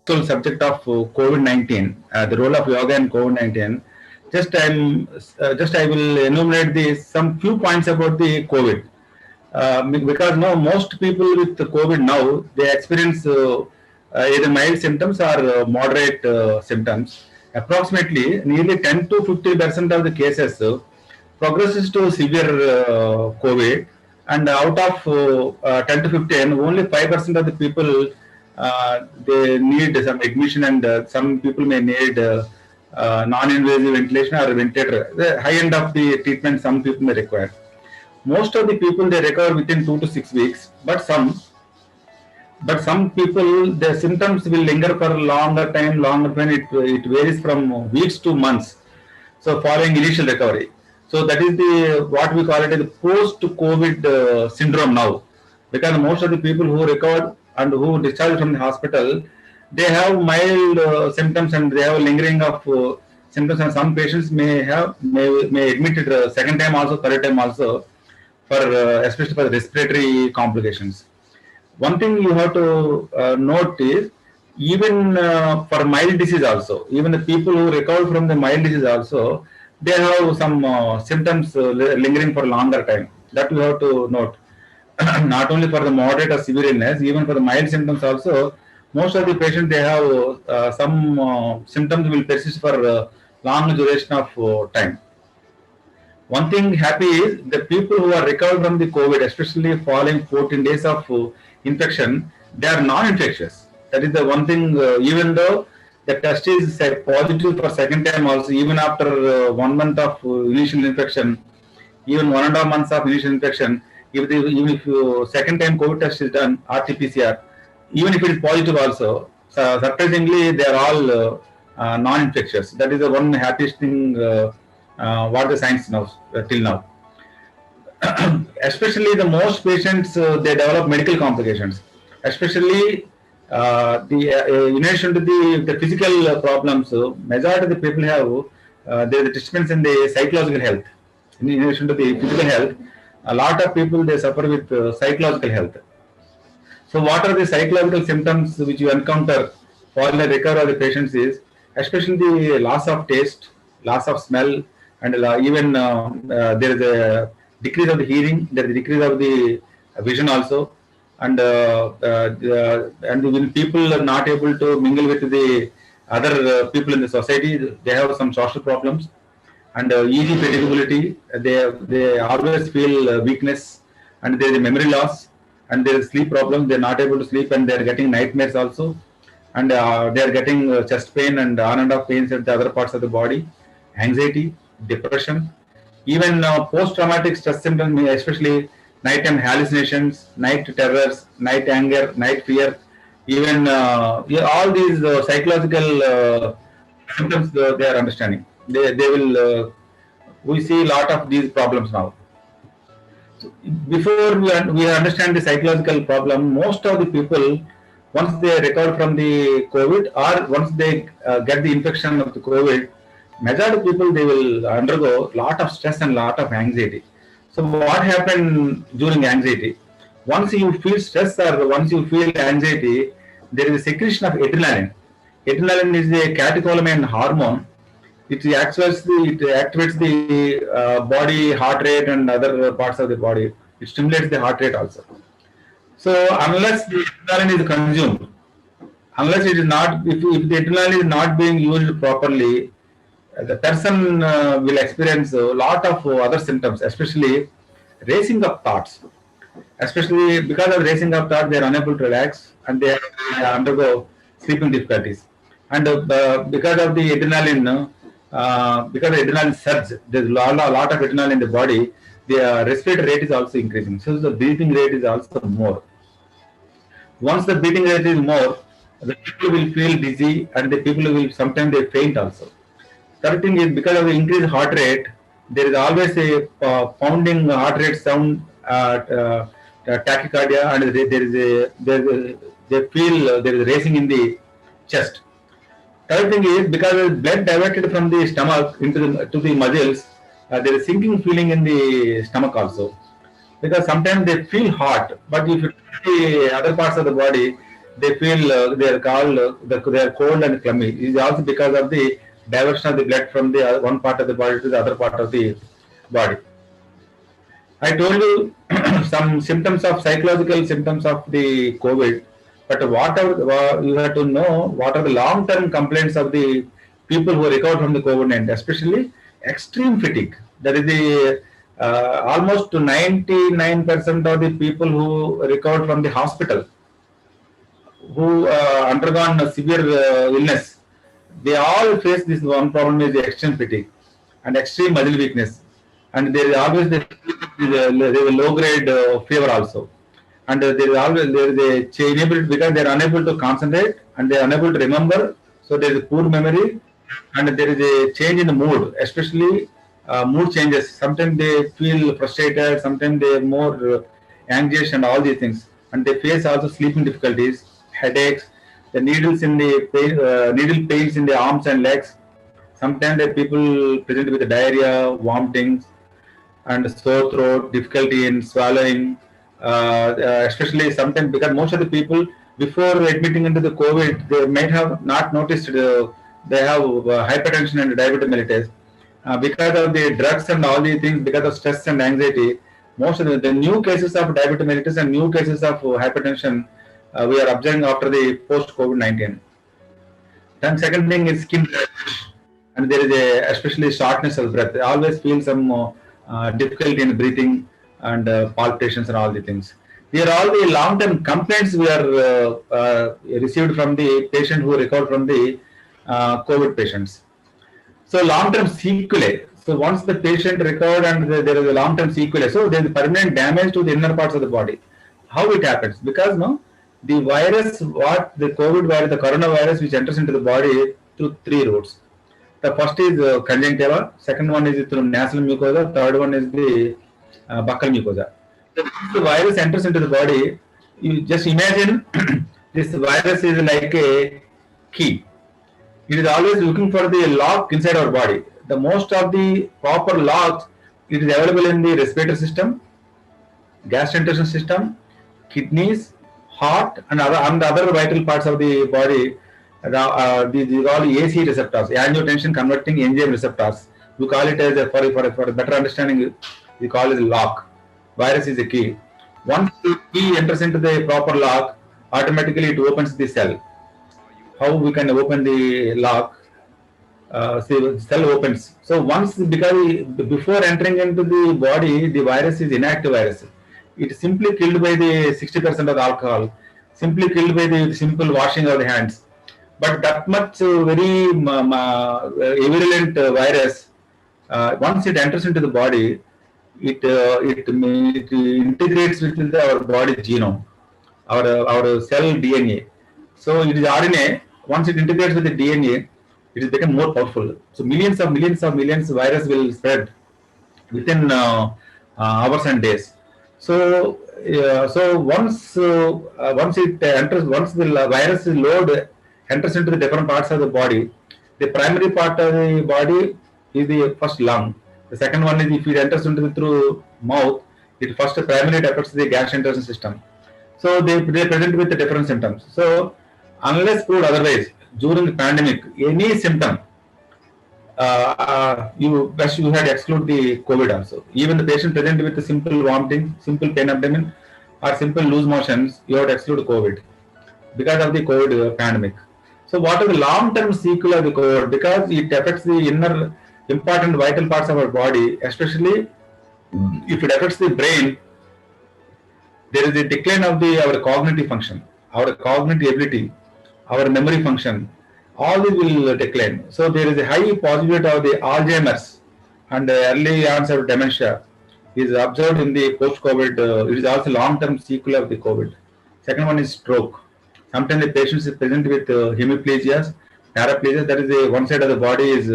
So subject of COVID-19, the role of yoga in COVID-19. I will enumerate some few points about the COVID. Because now most people with the COVID now they experience either mild symptoms or moderate symptoms. Approximately nearly 10 to 50% of the cases progresses to severe COVID, and out of 10 to 15, only 5% of the people they need some admission, and some people may need non-invasive ventilation or ventilator. The high end of the treatment some people may require. Most of the people they recover within 2 to 6 weeks, but some people their symptoms will linger for longer time. Longer time it varies from weeks to months. So following initial recovery, so that is the what we call it as the post-COVID syndrome now, because most of the people who recovered and who discharged from the hospital, they have mild symptoms and they have lingering of symptoms, and some patients may admit it second time also, third time also, for especially for respiratory complications. One thing you have to note is, even for mild disease also, even the people who recover from the mild disease also, they have some symptoms lingering for longer time. That you have to note. Not only for the moderate or severe illness, even for the mild symptoms also, most of the patients they have some symptoms will persist for long duration of time. One thing happy is the people who are recovered from the COVID, especially following 14 days of infection, they are non-infectious. That is the one thing. Even though the test is positive for second time also, even after 1 month of initial infection, even 1.5 months of initial infection, even if second time COVID test is done, RT-PCR, even if it is positive also, surprisingly they are all non-infectious. That is the one happiest thing what the science knows till now. Especially the most patients they develop medical complications, especially in addition to the physical problems. Majority of the people have there is a disturbance in the psychological health. In addition to the physical health, a lot of people they suffer with psychological health. So what are the psychological symptoms which you encounter following the recovery of the patients is, especially the loss of taste, loss of smell, and even there is a decrease of the hearing, there is a decrease of the vision also, and when people are not able to mingle with the other people in the society, they have some social problems, and easy fatigability. They always feel weakness, and there is memory loss, and there is sleep problems. They are not able to sleep, and they are getting nightmares also, and they are getting chest pain and on and off pains at the other parts of the body, anxiety, depression, even post-traumatic stress symptoms, especially nighttime hallucinations, night terrors, night anger, night fear, even yeah, all these psychological symptoms they are understanding. They will we see a lot of these problems now. So before we understand the psychological problem, most of the people, once they recover from the COVID or once they get the infection of the COVID, majority of people they will undergo lot of stress and lot of anxiety. So what happened during anxiety? Once you feel stress or once you feel anxiety, there is a secretion of adrenaline. Adrenaline is a catecholamine hormone. It activates the body heart rate and other parts of the body. It stimulates the heart rate also. So unless the adrenaline is consumed, unless it is not, if the adrenaline is not being used properly, the person will experience a lot of other symptoms, especially racing of thoughts. Especially because of racing of thought, they are unable to relax and they undergo sleeping difficulties. And because of the adrenaline, because the adrenaline surge, there's a lot of adrenaline in the body. The respiratory rate is also increasing. So the breathing rate is also more. Once the breathing rate is more, the people will feel dizzy and the people will sometimes they faint also. Third thing is because of the increased heart rate, there is always a pounding heart rate sound, tachycardia, and they feel there is racing in the chest. Third thing is because of blood diverted from the stomach into the muscles, there is sinking feeling in the stomach also. Because sometimes they feel hot, but if you see the other parts of the body, they feel they are called they are cold and clammy. It is also because of the diversion of the blood from the one part of the body to the other part of the body. I told you some symptoms of psychological symptoms of the COVID, but what are, you have to know what are the long-term complaints of the people who recover from the COVID-19, especially extreme fatigue. That is the almost to 99% of the people who recovered from the hospital, who undergone a severe illness, they all face this one problem is the extreme fatigue and extreme muscle weakness, and there is always there is a low grade fever also, and there is always there is a change because they are unable to concentrate and they are unable to remember, so there is a poor memory, and there is a change in the mood, especially mood changes. Sometimes they feel frustrated, sometimes they are more anxious and all these things, and they face also sleeping difficulties, headaches, the needles in the needle pains in the arms and legs. Sometimes the people present with diarrhea, vomiting, and sore throat, difficulty in swallowing, especially sometimes because most of the people before admitting into the COVID, they might have not noticed they have hypertension and diabetes mellitus. Because of the drugs and all these things, because of stress and anxiety, most of the new cases of diabetes mellitus and new cases of hypertension we are observing after the post COVID-19. Then second thing is skin rash, and there is a especially shortness of breath. I always feel some difficulty in breathing and palpitations and all the things. These are all the long-term complaints we are received from the patient who recovered from the COVID patients. So long-term sequelae. So once the patient recovered and there is a long-term sequelae, so there is permanent damage to the inner parts of the body. How it happens? Because no, the virus, what the COVID virus, the coronavirus, which enters into the body through three routes. The first is conjunctiva, second one is through nasal mucosa, third one is the buccal mucosa. So once the virus enters into the body, you just imagine this virus is like a key. It is always looking for the lock inside our body. The most of the proper locks, it is available in the respiratory system, gastrointestinal system, kidneys, heart, and the other vital parts of the body. These are all AC receptors, angiotensin converting enzyme receptors. We call it as for a better understanding, we call it lock. Virus is a key. Once the key enters into the proper lock, automatically it opens the cell. How we can open the lock? Cell opens. So once, because before entering into the body, the virus is inactive virus. It is simply killed by the 60% of the alcohol, simply killed by the simple washing of the hands. But that much very virulent virus, once it enters into the body, it integrates with our body genome, our cell DNA. So it is RNA. Once it integrates with the DNA, it is become more powerful. So millions virus will spread within hours and days. So once it enters, once the virus is load enters into the different parts of the body, the primary part of the body is the first lung. The second one is if it enters into the through mouth, it first primarily affects the gastrointestinal system. So they present with the different symptoms. So unless proved otherwise, during the pandemic, any symptom, you best you had to exclude the COVID also. Even the patient present with the simple vomiting, simple pain abdomen, or simple loose motions, you have to exclude COVID because of the COVID pandemic. So what are the long-term sequelae of the COVID? Because it affects the inner important vital parts of our body, especially if it affects the brain, there is a decline of our cognitive function, our cognitive ability, our memory function, all these will decline. So there is a high possibility of the Alzheimer's and early onset of dementia is observed in the post-COVID. It is also long-term sequel of the COVID. Second one is stroke. Sometimes the patient is present with hemiplegias, paraplegias. That is the one side of the body is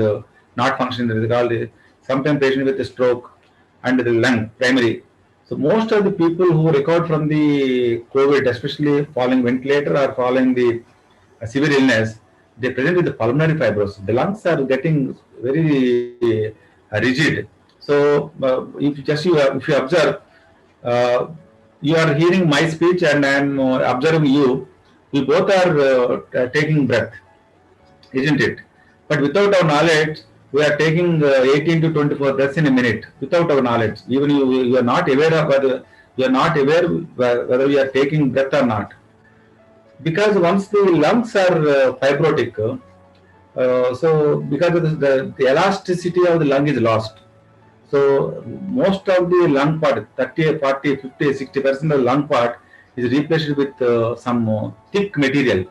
not functioning. That is called sometimes patient with a stroke, and the lung primary. So most of the people who recovered from the COVID, especially following ventilator or following the severe illness, they present with the pulmonary fibrosis. The lungs are getting very rigid. So if you observe, uh, you are hearing my speech and I am observing you. We both are taking breath, isn't it? But without our knowledge, we are taking 18 to 24 breaths in a minute without our knowledge. Even you are not aware of whether you are not aware whether you are taking breath or not. Because once the lungs are fibrotic, so because of the elasticity of the lung is lost. So most of the lung part, 30, 40, 50, 60% of the lung part is replaced with some thick material.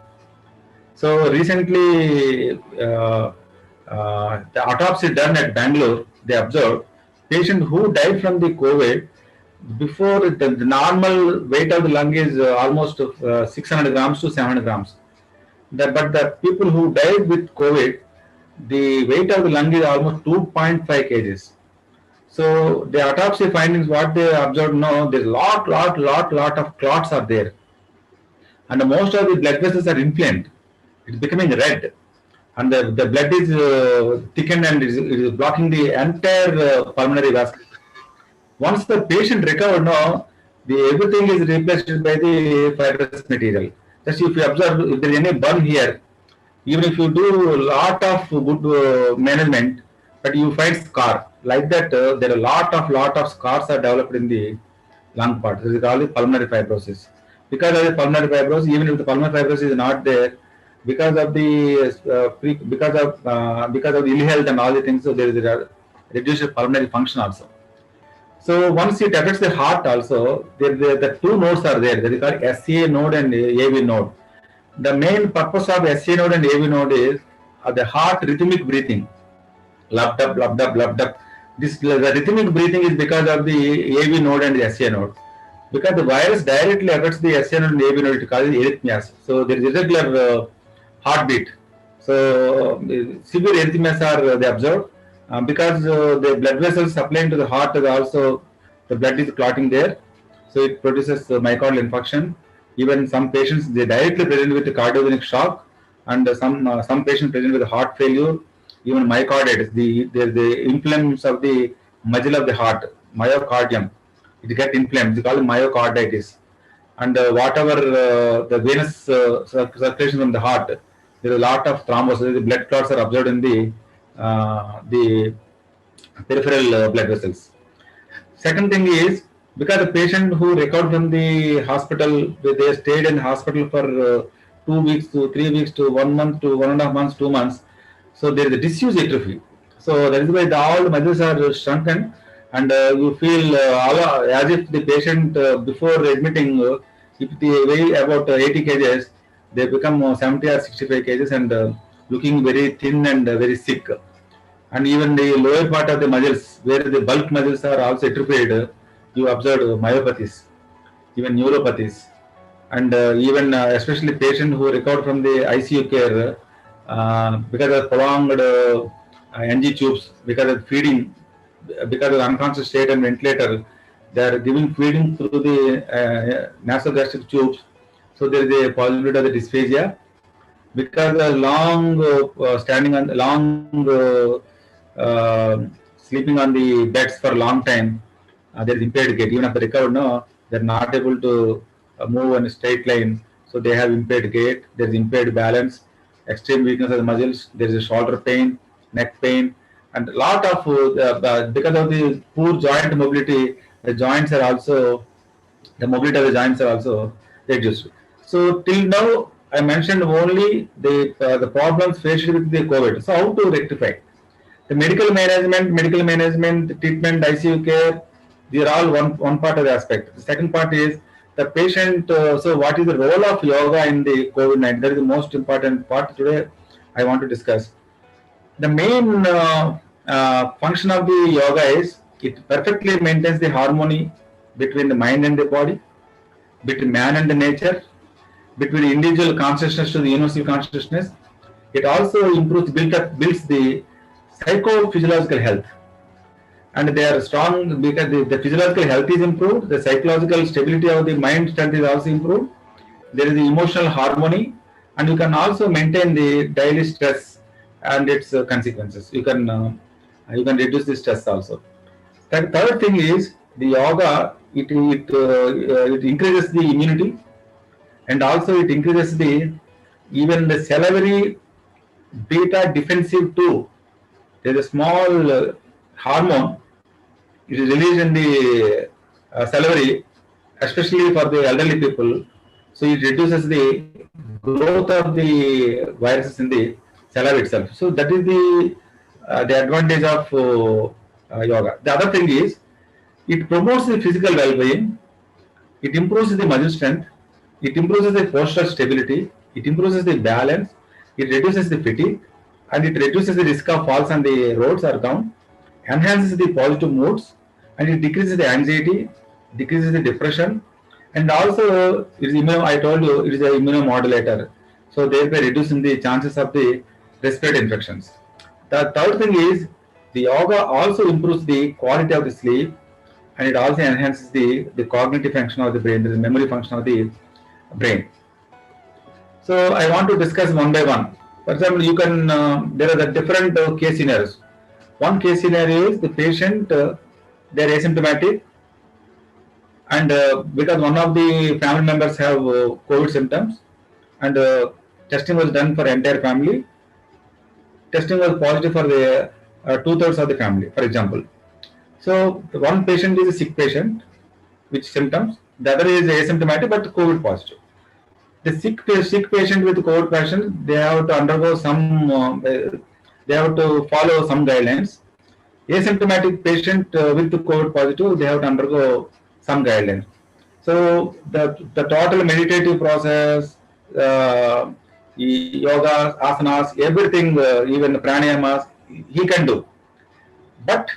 So recently, the autopsy done at Bangalore, they observed patient who died from the COVID before the normal weight of the lung is almost 600 grams to 700 grams. But the people who died with COVID, the weight of the lung is almost 2.5 kgs. So the autopsy findings, what they observed, no, there's lot of clots are there, and most of the blood vessels are inflamed. It's becoming red, and the blood is thickened and it is blocking the entire pulmonary vasculature. Once the patient recovered, now the everything is replaced by the fibrous material. Just if you observe, if there is any burn here, even if you do a lot of good management, but you find scar like that. There are lot of scars are developed in the lung part. This is called pulmonary fibrosis. Because of the pulmonary fibrosis, even if the pulmonary fibrosis is not there, because of the because of the ill health and all the things, so there is a reduced pulmonary function also. So once it affects the heart also, the two nodes are there. That is called SCA node and AV node. The main purpose of SCA node and AV node is the heart rhythmic breathing. Lub dub, lub dub, lub dub. The rhythmic breathing is because of the AV node and the SCA node. Because the virus directly affects the SCA node and AV node, it causes arrhythmias. So there is irregular heartbeat. So severe arrhythmias are they observed because the blood vessels supplying to the heart is also the blood is clotting there. So it produces myocardial infarction. Even some patients they directly present with cardiogenic shock, and some patients present with heart failure, even myocarditis. The inflammation of the muscle of the heart, myocardium, it get inflamed. It's called myocarditis. And whatever the venous circulation from the heart, there is a lot of thrombosis. The blood clots are observed in the peripheral blood vessels. Second thing is because the patient who recovered from the hospital, they stayed in hospital for 2 weeks to 3 weeks to 1 month to 1.5 months, 2 months. So there is a disuse atrophy. So that is why all the muscles are shrunken, and you feel as if the patient before admitting, if they weigh about 80 kgs, they become 70 or 65 kgs and looking very thin and very sick. And even the lower part of the muscles, where the bulk muscles are also atrophied, you observe myopathies, even neuropathies, and even especially patient who recovered from the ICU care because of prolonged NG tubes, because of feeding, because of unconscious state and ventilator, they are giving feeding through the nasogastric tubes. So there is a possibility of the dysphagia because the long standing on long sleeping on the beds for a long time, there is impaired gait. Even after recovered, no, they're not able to move in a straight line. So they have impaired gait. There is impaired balance, extreme weakness of the muscles. There is a shoulder pain, neck pain, and a lot of because of the poor joint mobility, the joints are also the mobility of the joints are also reduced. So till now, I mentioned only the problems faced with the COVID. So how to rectify? The medical management, treatment, ICU care, these are all one part of the aspect. The second part is the patient. So what is the role of yoga in the COVID-19? That is the most important part today. I want to discuss. The main function of the yoga is it perfectly maintains the harmony between the mind and the body, between man and the nature, between individual consciousness to the universal consciousness. It also builds the psychophysiological health, and they are strong because the physiological health is improved, the psychological stability of the mind strength is also improved. There is the emotional harmony, and you can also maintain the daily stress and its consequences. You can reduce the stress also. The third thing is the yoga. It increases the immunity, and also it increases the even the salivary beta defensive 2. There is a small hormone. It is released in the salivary, especially for the elderly people. So it reduces the growth of the viruses in the saliva itself. So that is the advantage of yoga. The other thing is it promotes the physical well-being. It improves the muscle strength. It improves the postural stability. It improves the balance. It reduces the fatigue, and it reduces the risk of falls on the roads or down. Enhances the positive moods, and it decreases the anxiety, decreases the depression, and also it is I told you it is an immunomodulator. So thereby reducing the chances of the respiratory infections. The third thing is the yoga also improves the quality of the sleep, and it also enhances the cognitive function of the brain, the memory function of the brain. So I want to discuss one by one. For example, you can there are the different case scenarios. One case scenario is the patient they are asymptomatic, and because one of the family members have COVID symptoms, and testing was done for entire family. Testing was positive for the two-thirds of the family, for example. So one patient is a sick patient with symptoms, the other is asymptomatic but COVID positive. The sick patient with COVID patient, they have to undergo some, they have to follow some guidelines. Asymptomatic patient with COVID positive, they have to undergo some guidelines. So the total meditative process, yoga, asanas, everything, even pranayamas, he can do. But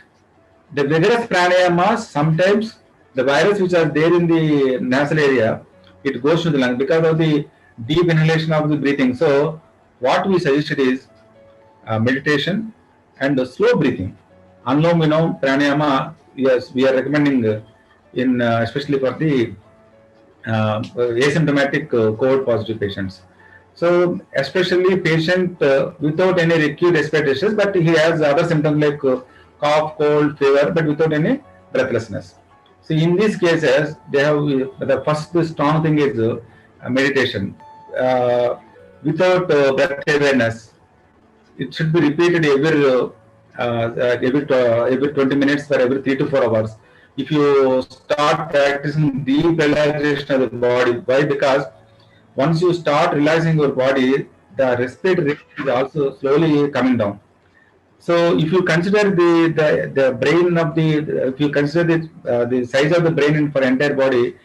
the vigorous pranayamas, sometimes the virus which are there in the nasal area, it goes to the lung because of the deep inhalation of the breathing. So what we suggested is meditation and slow breathing. Anulom Vilom pranayama, yes, we are recommending in especially for the asymptomatic COVID positive patients. So especially patient without any acute respiratory distress, but he has other symptoms like cough, cold, fever, but without any breathlessness. So in these cases, they have the first strong thing is meditation. Without breath awareness, it should be repeated every 20 minutes for every 3 to 4 hours. If you start practicing deep relaxation of the body, why? Because once you start relaxing your body, the respiratory rate is also slowly coming down. So if you consider the brain of the if you consider the size of the brain for entire body,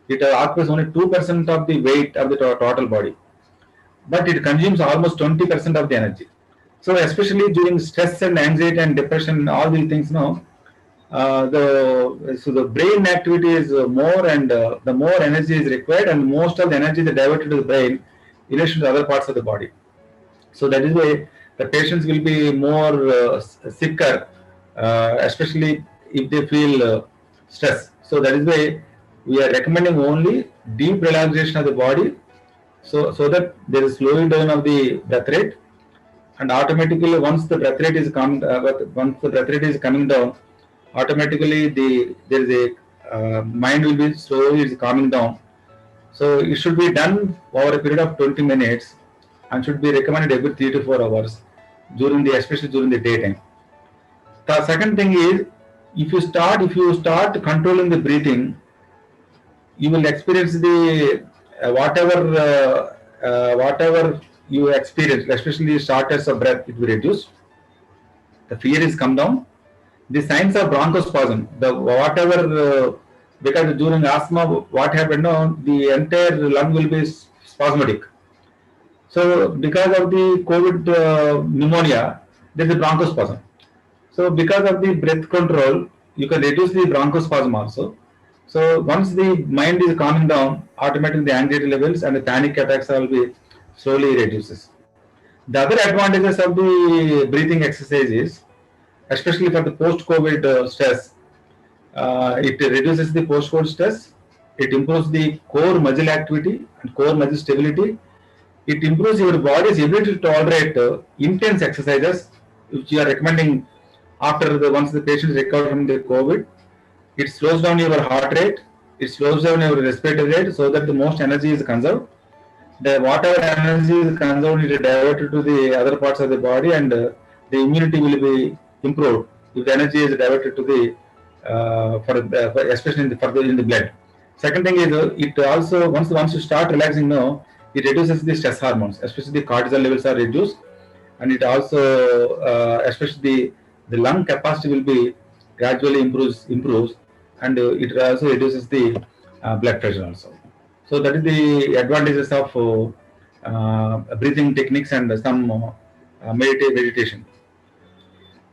it occupies only 2% of the weight of the total body, but it consumes almost 20% of the energy. So especially during stress and anxiety and depression, all these things, the brain activity is more, and the more energy is required, and most of the energy is diverted to the brain in relation to other parts of the body. So that is why the patients will be more sicker, especially if they feel stress. So that is why we are recommending only deep relaxation of the body, so that there is slowing down of the breath rate, and automatically once the breath rate is coming down, automatically there is a mind will be slowly is calming down. So it should be done over a period of 20 minutes and should be recommended every 3 to 4 hours especially during the daytime. The second thing is, if you start controlling the breathing, you will experience the whatever you experience, especially shortness of breath, it will reduce. The fear is come down. The signs of bronchospasm, because during asthma, what happened? No, the entire lung will be spasmodic. So because of the COVID pneumonia, there is a bronchospasm. So because of the breath control, you can reduce the bronchospasm also. So once the mind is calming down, automatically the anxiety levels and the panic attacks will be slowly reduces. The other advantages of the breathing exercise is, especially for the post-COVID stress, it reduces the post-COVID stress. It improves the core muscle activity and core muscle stability. It improves your body's ability to tolerate intense exercises, which you are recommending after once the patient recovers from the COVID. It slows down your heart rate. It slows down your respiratory rate so that the most energy is conserved. the whatever energy is consumed is diverted to the other parts of the body, and the immunity will be improved if the energy is diverted to the for especially in the blood. Second thing is it also once you start relaxing now, it reduces the stress hormones, especially the cortisol levels are reduced, and it also especially the lung capacity will be gradually improves, and it also reduces the blood pressure also. So that is the advantages of breathing techniques and some meditation.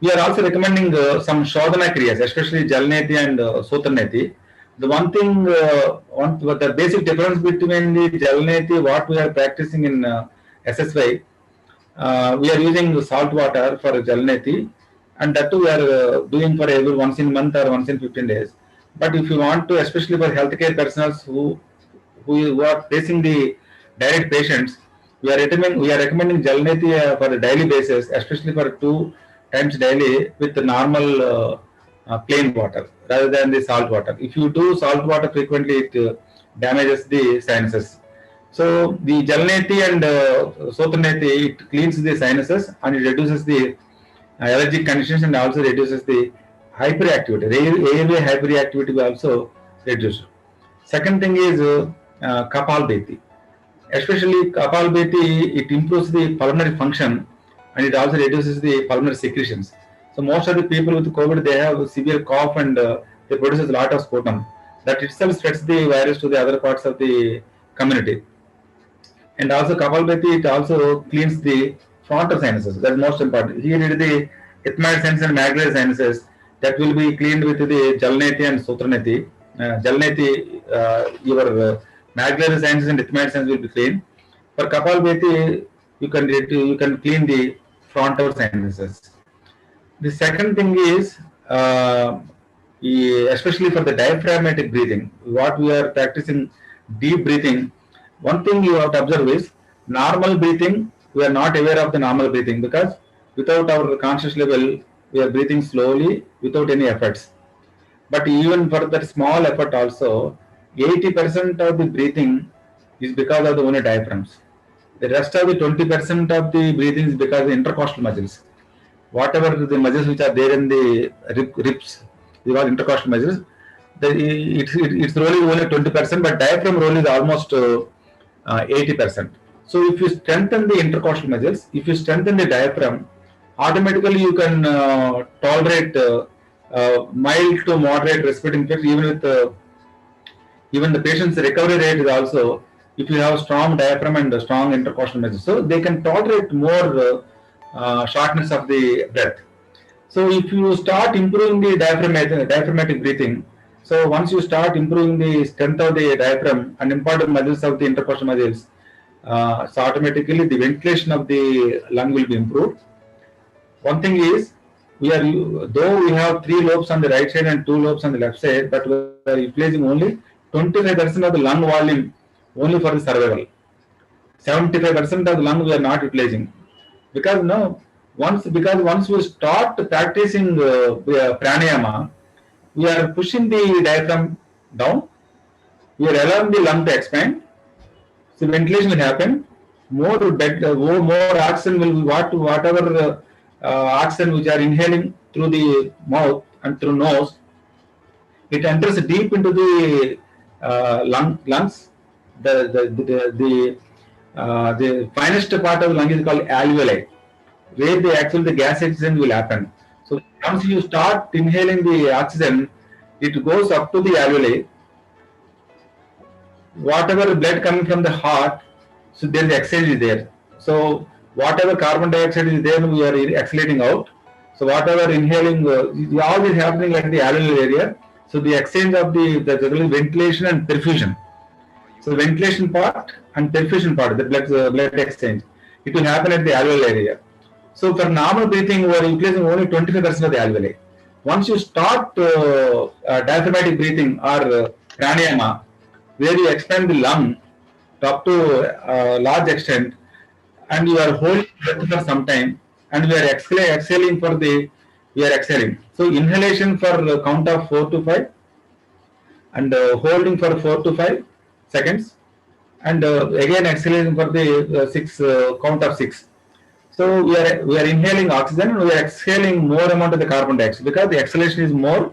We are also recommending some Shodhana Kriyas, especially Jalneti and Sutraneti. The one thing, the basic difference between the Jalneti, what we are practicing in SSY, we are using salt water for Jalneti, and that too we are doing for every once in month or once in 15 days. But if you want to, especially for healthcare personnel who are facing the direct patients, we are recommending Jalneti for a daily basis, especially for 2 times daily with the normal plain water rather than the salt water. If you do salt water frequently, it damages the sinuses. So the Jalneti and Sotraneti, it cleans the sinuses and it reduces the allergic conditions and also reduces the hyperactivity. Airway hyperactivity will also reduce. Second thing is Kapalbhati. Especially Kapalbhati, it improves the pulmonary function and it also reduces the pulmonary secretions. So most of the people with COVID, they have severe cough and they produce a lot of sputum. That itself spreads the virus to the other parts of the community. And also Kapalbhati, it also cleans the frontal sinuses. That's most important. Here it is the ethmoid sinus and maxillary sinuses that will be cleaned with the Jalneti and Sutraneti. Jalneti, your maxillary sinuses and ethmoid sinus will be clean. For Kapalbhati, you can clean the frontal sinuses. The second thing is, especially for the diaphragmatic breathing, what we are practicing deep breathing. One thing you have to observe is normal breathing. We are not aware of the normal breathing because without our conscious level, we are breathing slowly without any efforts. But even for that small effort also, 80% of the breathing is because of the only diaphragms. The rest of the 20% of the breathing is because of the intercostal muscles. Whatever the muscles which are there in the ribs, these are intercostal muscles. It's really only 20%, but diaphragm role is almost 80%. So if you strengthen the intercostal muscles, if you strengthen the diaphragm, automatically you can tolerate mild to moderate respiratory infection. Even the patient's recovery rate is also, if you have strong diaphragm and strong intercostal muscles, so they can tolerate more shortness of the breath. So if you start improving the diaphragmatic breathing, so once you start improving the strength of the diaphragm and important muscles of the intercostal muscles, so automatically the ventilation of the lung will be improved. One thing is, though we have 3 lobes on the right side and 2 lobes on the left side, but we are utilizing only 25% of the lung volume only for the survival. 75% of the lung we are not utilizing because no, once we start practicing pranayama, we are pushing the diaphragm down. We are allowing the lung to expand. So ventilation will happen. More oxygen will be whatever oxygen which are inhaling through the mouth and through nose. It enters deep into the lungs. The finest part of the lung is called alveoli, where the gas exchange will happen. So once you start inhaling the oxygen, it goes up to the alveoli. Whatever blood coming from the heart, so then the exchange is there. So whatever carbon dioxide is there, we are exhalating out. So whatever inhaling, all is happening at the alveolar area. So the exchange of the ventilation and perfusion. So ventilation part and perfusion part, the blood exchange, it will happen at the alveolar area. So for normal breathing, we are utilizing only 25% of the alveoli. Once you start diaphragmatic breathing or pranayama, where you expand the lung up to a large extent, and you are holding breath for some time, and we are exhaling for the, we are exhaling. So inhalation for count of 4 to 5, and holding for 4 to 5 seconds, and again exhalation for the six count of six. So we are inhaling oxygen and we are exhaling more amount of the carbon dioxide because the exhalation is more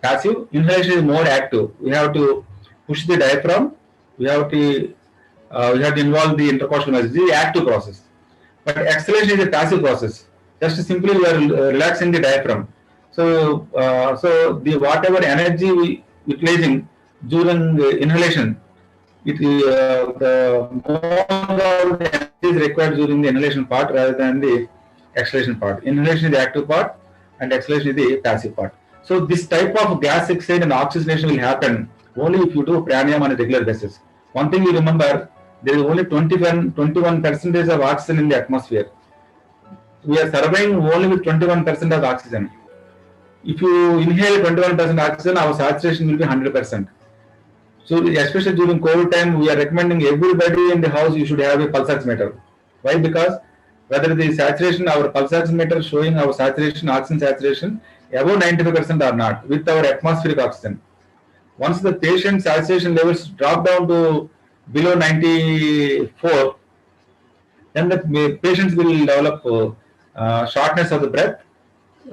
passive, inhalation is more active. We have to push the diaphragm. We have to involve the intercostal muscles. This is the active process. But exhalation is a passive process. Just simply we are relaxing the diaphragm. So the whatever energy we utilizing during inhalation, the more the energy is required during the inhalation part rather than the exhalation part. Inhalation is the active part and exhalation is the passive part. So this type of gas exchange and oxygenation will happen only if you do pranayama on a regular basis. One thing you remember, there is only 21% of oxygen in the atmosphere. We are surviving only with 21% of oxygen. If you inhale 21% oxygen, our saturation will be 100%. So especially during COVID time, we are recommending everybody in the house you should have a pulse oximeter. Why? Because whether the saturation, our pulse oximeter showing our saturation, oxygen saturation above 95% or not with our atmospheric oxygen. Once the patient saturation levels drop down to below 94, then the patients will develop shortness of the breath.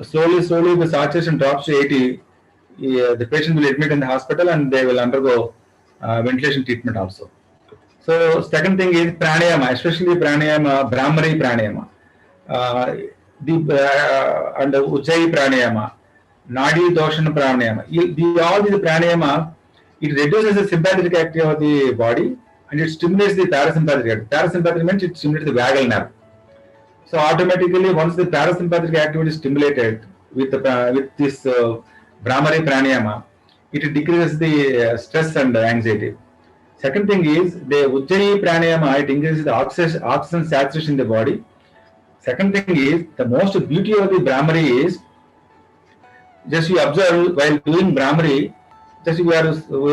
Slowly, the saturation drops to 80. The patient will admit in the hospital and they will undergo ventilation treatment also. So second thing is pranayama, especially pranayama, Brahmari pranayama, and Ujjayi pranayama, Nadi Doshana pranayama. All these pranayama, it reduces the sympathetic activity of the body and it stimulates the parasympathetic activity. Parasympathetic means it stimulates the vagal nerve. So automatically, once the parasympathetic activity is stimulated with this Brahmari pranayama, it decreases the stress and anxiety. Second thing is the Ujjayi pranayama, it increases the oxygen saturation in the body. Second thing is the most beauty of the Brahmari is just you observe while doing Brahmari, just we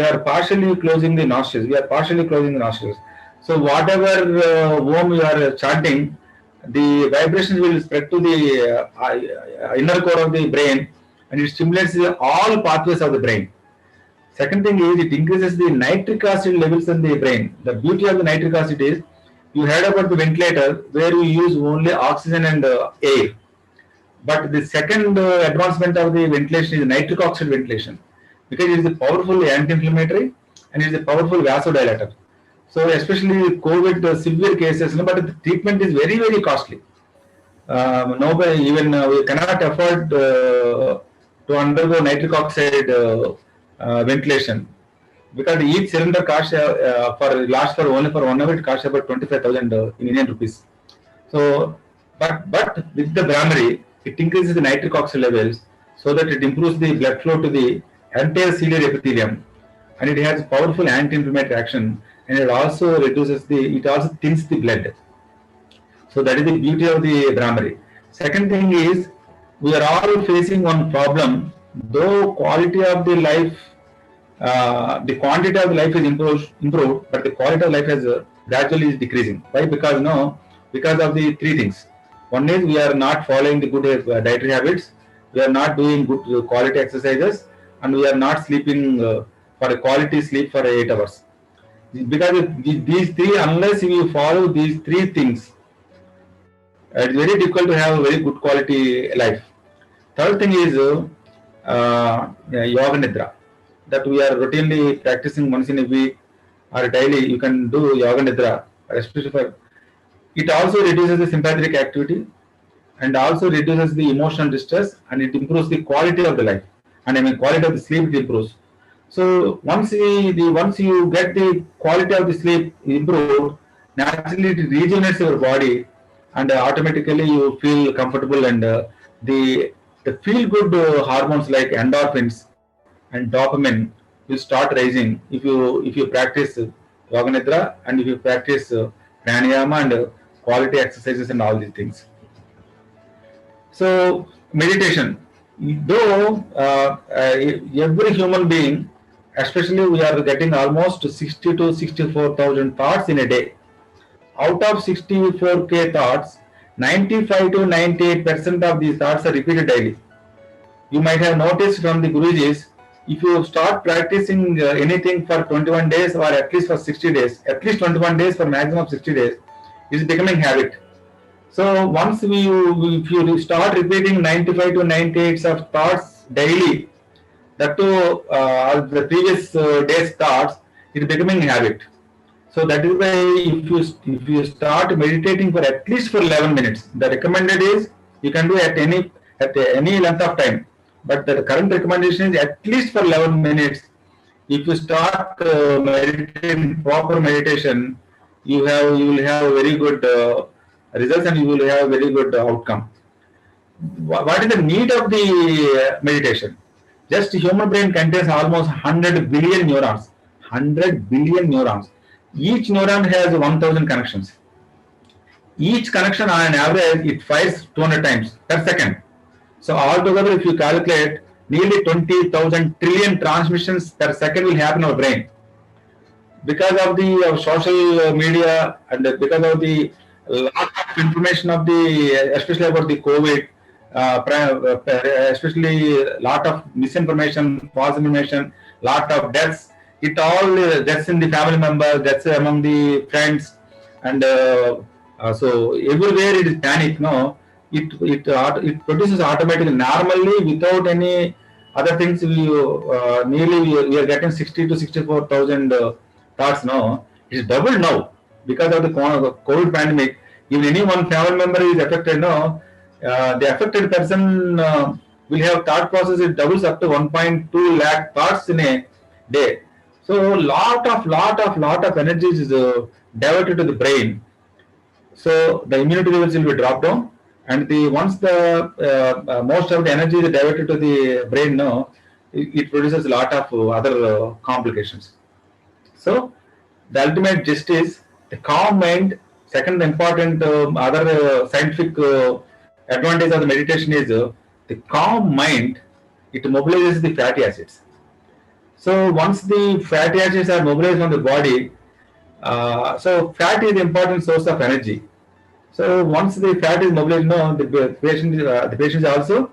are partially closing the nostrils. We are partially closing the nostrils. So whatever Om you are chanting, the vibrations will spread to the inner core of the brain and it stimulates all pathways of the brain. Second thing is it increases the nitric acid levels in the brain. The beauty of the nitric acid is you heard about the ventilator where we use only oxygen and air. But the second advancement of the ventilation is nitric oxide ventilation because it is a powerful anti-inflammatory and it is a powerful vasodilator. So especially COVID severe cases, but the treatment is very, very costly. Nobody even we cannot afford to undergo nitric oxide ventilation because each cylinder costs for only for 1 hour it costs about 25,000 in Indian rupees. So, but with the Brahmari, it increases the nitric oxide levels so that it improves the blood flow to the entire ciliary epithelium, and it has powerful anti-inflammatory action, and it also thins the blood. So that is the beauty of the Brahmari. Second thing is we are all facing one problem. Though quality of the life, the quantity of the life is improved, but the quality of life has gradually is decreasing. Why? Because of the three things. One is we are not following the good dietary habits. We are not doing good quality exercises, and we are not sleeping for a quality sleep for 8 hours. Because these three, unless you follow these three things, it's very difficult to have a very good quality life. Third thing is yoga nidra, that we are routinely practicing once in a week or daily. You can do yoga nidra, especially for it also reduces the sympathetic activity and also reduces the emotional distress and it improves the quality of the life. And I mean quality of the sleep it improves. So once you get the quality of the sleep improved, naturally it regenerates your body and automatically you feel comfortable and the feel good hormones like endorphins and dopamine will start rising if you practice yoga nidra and if you practice pranayama and quality exercises and all these things. So meditation, though every human being, especially we are getting almost 60 to 64,000 thoughts in a day. Out of 64k thoughts, 95 to 98% of these thoughts are repeated daily. You might have noticed from the Gurujis, if you start practicing anything for 21 days or at least for 60 days, at least 21 days for maximum 60 days, it's becoming habit. So once if you start repeating 95 to 98 of thoughts daily, that too the previous day's thoughts, it's becoming habit. So that is why if you start meditating for at least for 11 minutes, the recommended is you can do at any length of time. But the current recommendation is at least for 11 minutes. If you start meditating proper meditation, you will have very good results and you will have very good outcome. What is the need of the meditation? Just human brain contains almost 100 billion neurons. 100 billion neurons. Each neuron has 1000 connections. Each connection on an average it fires 200 times per second. So altogether if you calculate, nearly 20,000 trillion transmissions per second will happen in our brain. Because of the social media and because of the lot of information of the, especially about the COVID, especially lot of misinformation, false information, lot of deaths. It all deaths in the family members, deaths among the friends, and so everywhere it is panic. No, it produces automatically normally without any other things. We are getting 60 to 64,000 thoughts now. It is double now because of the COVID pandemic. If any one family member is affected now, the affected person will have thought process. It doubles up to 1.2 lakh thoughts in a day. So lot of energy is diverted to the brain. So the immunity levels will be dropped down, and once the most of the energy is diverted to the brain now, it produces a lot of other complications. So the ultimate gist is the calm mind. Second important other scientific advantage of the meditation is the calm mind. It mobilizes the fatty acids. So once the fatty acids are mobilized on the body, so fat is the important source of energy. So once the fat is mobilized, no, the patient also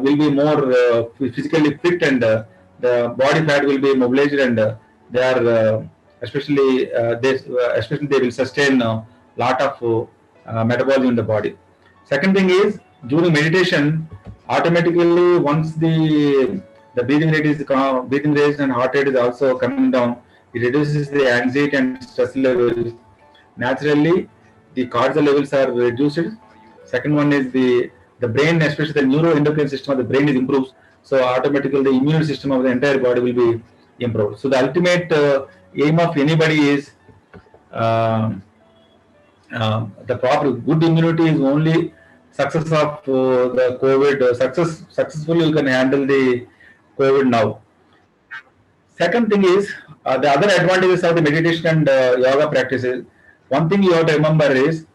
will be more physically fit, and the body fat will be mobilized, and they are especially they will sustain a lot of metabolism in the body. Second thing is during meditation, automatically once the breathing rate and heart rate is also coming down, it reduces the anxiety and stress levels. Naturally, the cortisol levels are reduced. Second one is the brain, especially the neuroendocrine system of the brain is improved. So automatically the immune system of the entire body will be improved. So the ultimate aim of anybody is the proper good immunity is only success of the COVID. Successfully you can handle the COVID now. Second thing is the other advantages of the meditation and yoga practices. One thing you have to remember is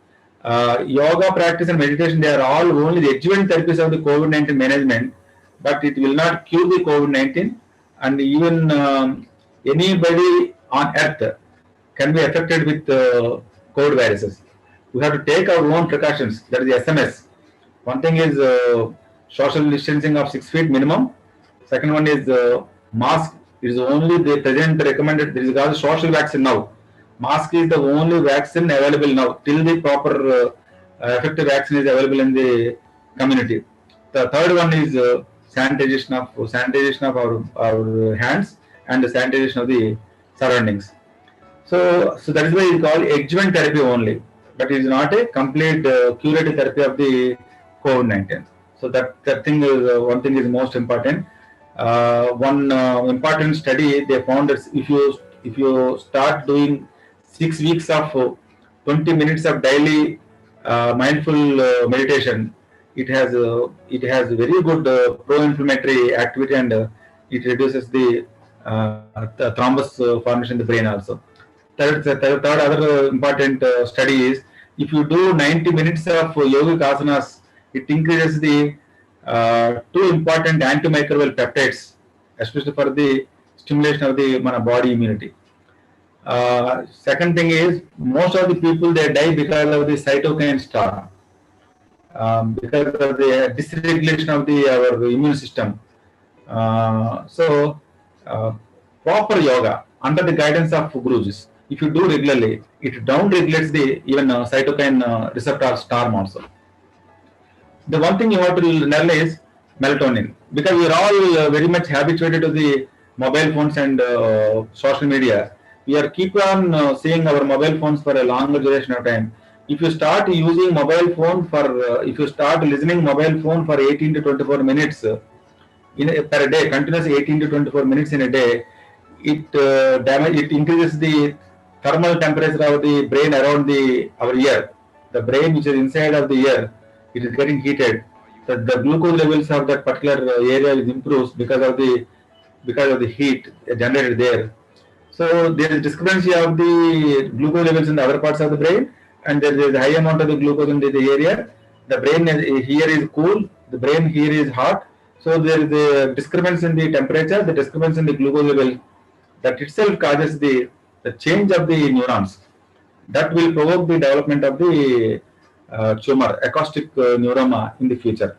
yoga practice and meditation, they are all only the adjuvant therapies of the COVID-19 management, but it will not cure the COVID-19, and even anybody on earth can be affected with COVID viruses. We have to take our own precautions. That is the SMS. One thing is social distancing of 6 feet minimum. Second one is mask. It is only the present recommended. There is also social vaccine now. Mask is the only vaccine available now till the proper effective vaccine is available in the community. The third one is sanitization of our hands and the sanitization of the surroundings. So that is why it's called adjuvant therapy only, but it is not a complete curative therapy of the COVID-19. So that thing is one thing is most important. One important study they found that if you start doing 6 weeks of 20 minutes of daily mindful meditation, it has very good pro-inflammatory activity, and it reduces the thrombus formation in the brain also. Third other important study is if you do 90 minutes of yogic asanas, it increases the two important antimicrobial peptides, especially for the stimulation of the body immunity. Second thing is most of the people they die because of the cytokine storm, because of the dysregulation of our immune system. So, proper yoga under the guidance of gurus, if you do regularly, it down regulates the even cytokine receptor storm also. The one thing you have to learn is melatonin, because we are all very much habituated to the mobile phones and social media. We are keep on seeing our mobile phones for a longer duration of time. If you start using mobile phone for if you start listening mobile phone for 18 to 24 minutes per day, continuous 18 to 24 minutes in a day, it increases the thermal temperature of the brain around the our ear. The brain which is inside of the ear, it is getting heated. The glucose levels of that particular area is improves because of the heat generated there. So there is discrepancy of the glucose levels in the other parts of the brain, and there is a high amount of the glucose in the area. The brain here is cool, the brain here is hot. So there is a discrepancy in the temperature, the discrepancy in the glucose level. That itself causes the change of the neurons. That will provoke the development of the tumor, acoustic neuroma in the future.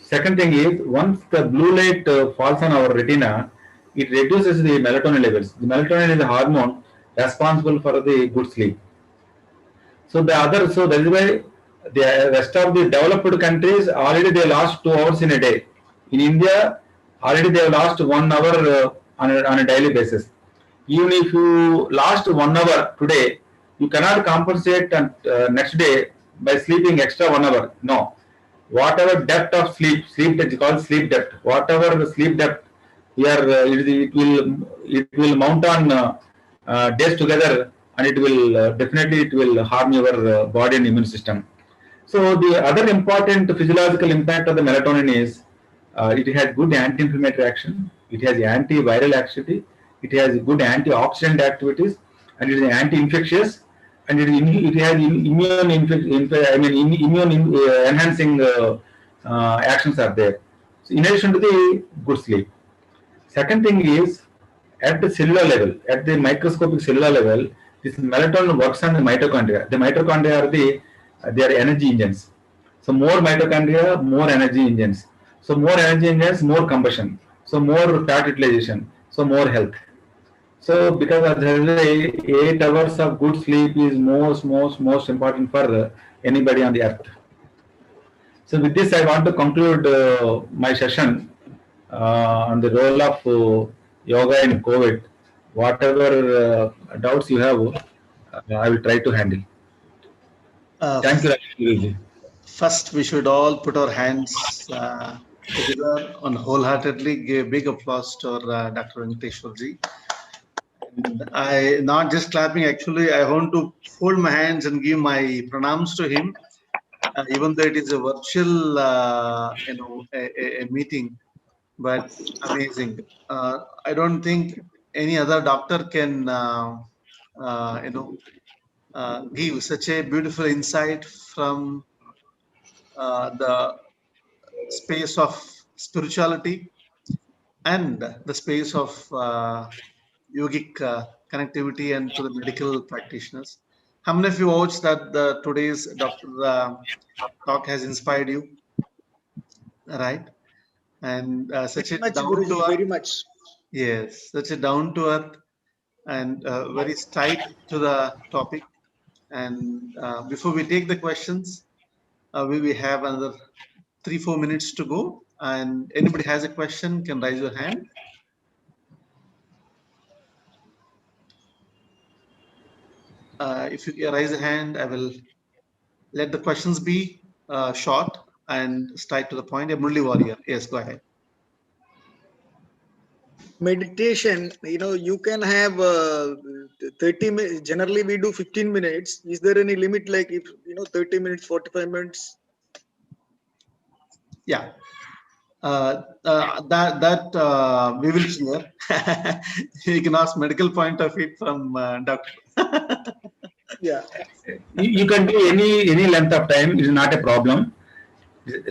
Second thing is, once the blue light falls on our retina, it reduces the melatonin levels. The melatonin is a hormone responsible for the good sleep. So that is why the rest of the developed countries already they lost 2 hours in a day. In India, already they have lost 1 hour on a daily basis. Even if you lost 1 hour today, you cannot compensate next day by sleeping extra 1 hour. No, whatever depth of sleep that is called sleep depth, whatever the sleep depth, here it will mount on days together, and it will harm your body and immune system. So the other important physiological impact of the melatonin is it has good anti-inflammatory action, it has antiviral activity, it has good antioxidant activities, and it is anti-infectious, and it has immune enhancing actions are there. So in addition to the good sleep. Second thing is, at the cellular level, at the microscopic cellular level, this melatonin works on the mitochondria. The mitochondria are they are energy engines. So more mitochondria, more energy engines. So more energy engines, more combustion. So more fat utilization. So more health. So because of that, 8 hours of good sleep is most important for anybody on the earth. So with this, I want to conclude my session on the role of yoga in COVID. Whatever doubts you have, I will try to handle. Uh, Thank you, Rajesh. First, we should all put our hands together and wholeheartedly give big applause to Dr. Venkateshwarji. And I not just clapping. Actually, I want to fold my hands and give my pranams to him, even though it is a virtual, a meeting. But amazing. I don't think any other doctor can, give such a beautiful insight from the space of spirituality and the space of yogic connectivity and to the medical practitioners. How many of you watched that today's doctor talk has inspired you, right? And such Very a much, down to Guruji, earth, very much. yes, such a down to earth and very tight to the topic. And before we take the questions, we have another 3-4 minutes to go. And anybody has a question can raise your hand. If you raise a hand, I will let the questions be short and straight to the point. A Murli warrior. Yes, go ahead. Meditation, you can have 30 minutes. Generally, we do 15 minutes. Is there any limit, like if, 30 minutes, 45 minutes? Yeah. That we will share. You can ask medical point of it from doctor. Yeah. You can do any length of time. It is not a problem.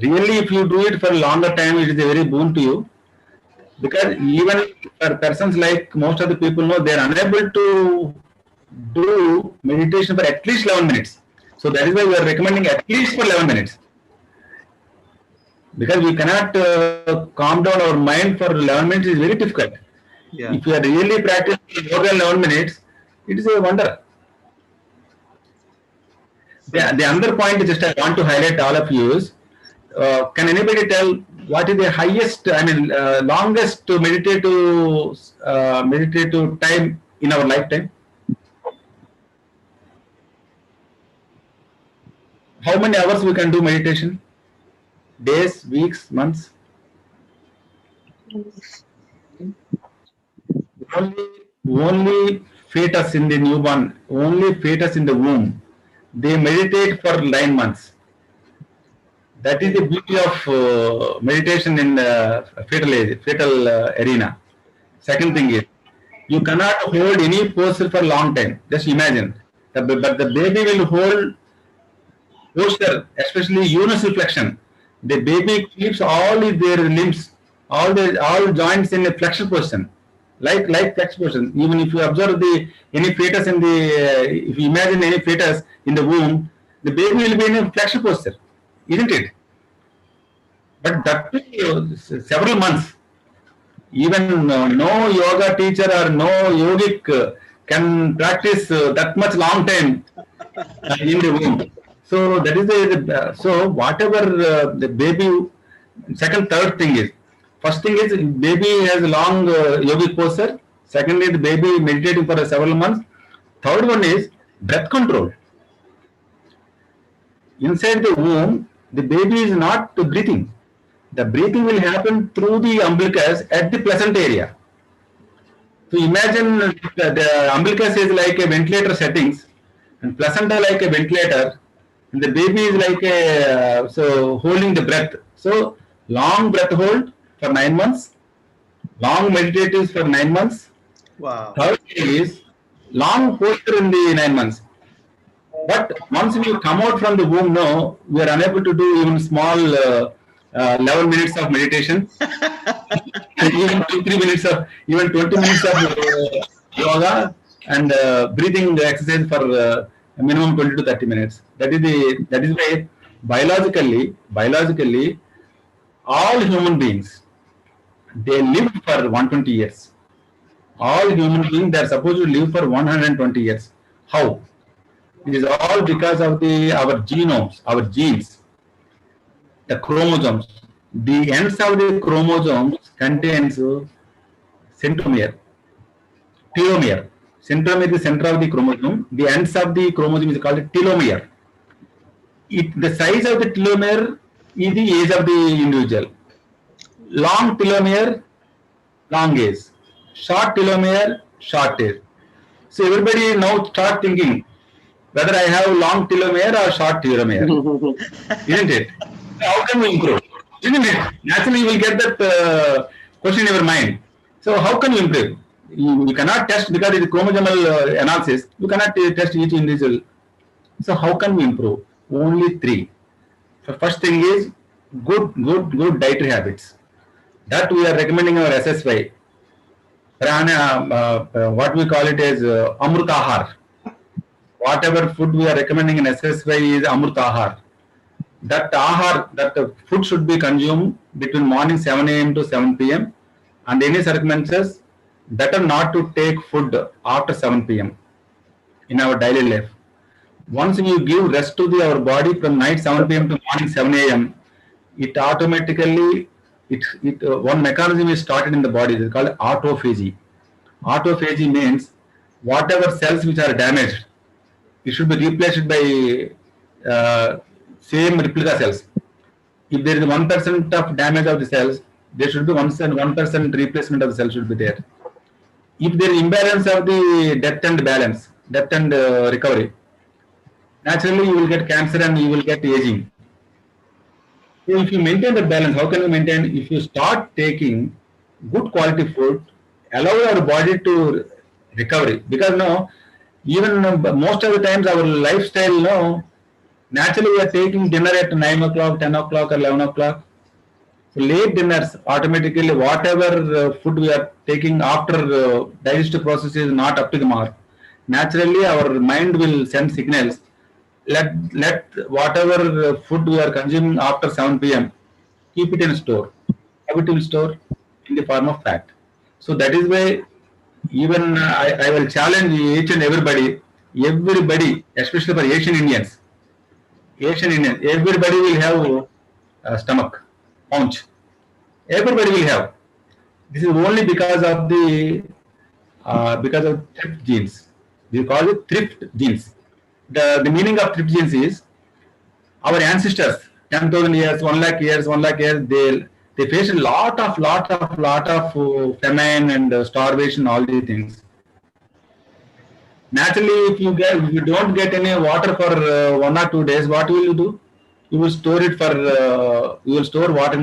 Really, if you do it for a longer time, it is a very boon to you. Because even for persons like most of the people know, they are unable to do meditation for at least 11 minutes. So that is why we are recommending at least for 11 minutes. because we cannot calm down our mind for 11 minutes is very difficult. Yeah. If you are really practicing more than 11 minutes, it is a wonder. The other point just I want to highlight all of you is, can anybody tell what is the highest, longest meditative time in our lifetime? How many hours we can do meditation? Days, weeks, months? Only fetus in the newborn, only fetus in the womb, they meditate for 9 months. That is the beauty of meditation in fetal arena. Second thing is, you cannot hold any posture for a long time. Just imagine. But the baby will hold posture, especially universal flexion. The baby keeps all their limbs, all joints in a flexion position, like flexion position. Even if you observe any fetus in if you imagine any fetus in the womb, the baby will be in a flexion posture, isn't it? But that took several months. Even no yoga teacher or no yogic can practice that much long time in the womb. So that is so whatever the baby. Third thing is, first thing is baby has long yogic posture. Second is the baby meditating for several months. Third one is breath control. Inside the womb, the baby is not breathing. The breathing will happen through the umbilicus at the placenta area. So imagine the umbilicus is like a ventilator settings, and placenta like a ventilator, and the baby is like so holding the breath. So long breath hold for 9 months, long meditatives for 9 months. Wow. Third thing is long posture in the 9 months. But once we come out from the womb, no, we are unable to do even small 11 minutes of meditation, even 2-3 minutes of, even 20 minutes of yoga and breathing exercise for minimum 20 to 30 minutes. That is why biologically, all human beings, they live for 120 years. All human beings, they are supposed to live for 120 years. How? It is all because of our genomes, our genes, the chromosomes. The ends of the chromosomes contains centromere, telomere. Centromere is the center of the chromosome. The ends of the chromosome is called telomere. The size of the telomere is the age of the individual. Long telomere, long age. Short telomere, short age. So everybody now start thinking whether I have long telomere or short telomere, isn't it? How can we improve? Isn't it? Naturally, you will get that question in your mind. So how can you improve? You cannot test because it is chromosomal analysis. You cannot test each individual. So how can we improve? Only 3. So first thing is good dietary habits. That we are recommending our SSY. What we call it as Amrutahar. Whatever food we are recommending in SSY is Amrutahar. That food should be consumed between morning 7 a.m. to 7 p.m. and any circumstances better not to take food after 7 p.m. in our daily life. Once you give rest to our body from night 7 p.m. to morning 7 a.m., it automatically one mechanism is started in the body. It is called autophagy. Autophagy means whatever cells which are damaged, it should be replaced by same replica cells. If there is 1% of damage of the cells, there should be 1% replacement of the cells should be there. If there is imbalance of the death and recovery, naturally you will get cancer and you will get aging. So if you maintain the balance, how can you maintain? If you start taking good quality food, allow your body to recovery. Because even most of the times our lifestyle, naturally we are taking dinner at 9 o'clock, 10 o'clock or 11 o'clock. So late dinners, automatically whatever food we are taking after digestive process is not up to the mark. Naturally our mind will send signals. Let whatever food we are consuming after 7 p.m. keep it in store. How it will store? In the form of fat. So that is why even I will challenge each and everybody, especially for Asian Indians, everybody will have stomach, paunch. Everybody will have. This is only because of thrift genes. We call it thrift genes. The meaning of thrift genes is our ancestors, 10,000 years, 1 lakh years, 1 lakh years, they faced a lot of famine and starvation, all these things. Naturally, if you don't get any water for 1 or 2 days, what will you do? You will store it for you will store water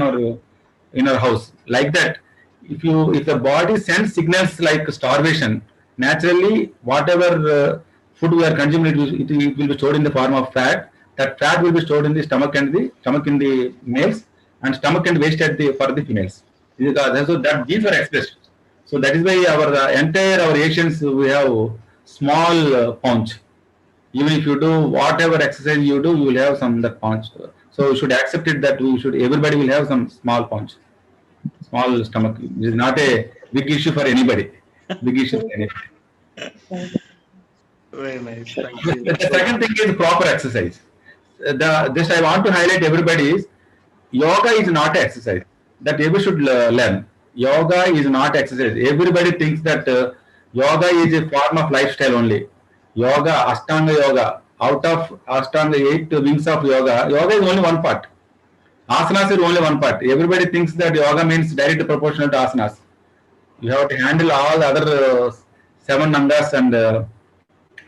in our house. Like that, if the body sends signals like starvation, naturally whatever food we are consuming, it will be stored in the form of fat. That fat will be stored in the stomach in the males, and stomach and waste for the females. So that these are expressed. So that is why our Asians, we have small paunch. Even if you do whatever exercise you do, you will have some that paunch. So you should accept it that everybody will have some small paunch, small stomach. It is not a big issue for anybody. Big issue for anybody. Very nice. Thank you. The second thing is proper exercise. This I want to highlight everybody is yoga is not exercise. That everybody should learn. Yoga is not exercise. Everybody thinks that yoga is a form of lifestyle only. Yoga, Ashtanga yoga. Out of Ashtanga 8 wings of yoga, yoga is only one part. Asanas is only one part. Everybody thinks that yoga means direct proportional to asanas. You have to handle all the other 7 nangas, and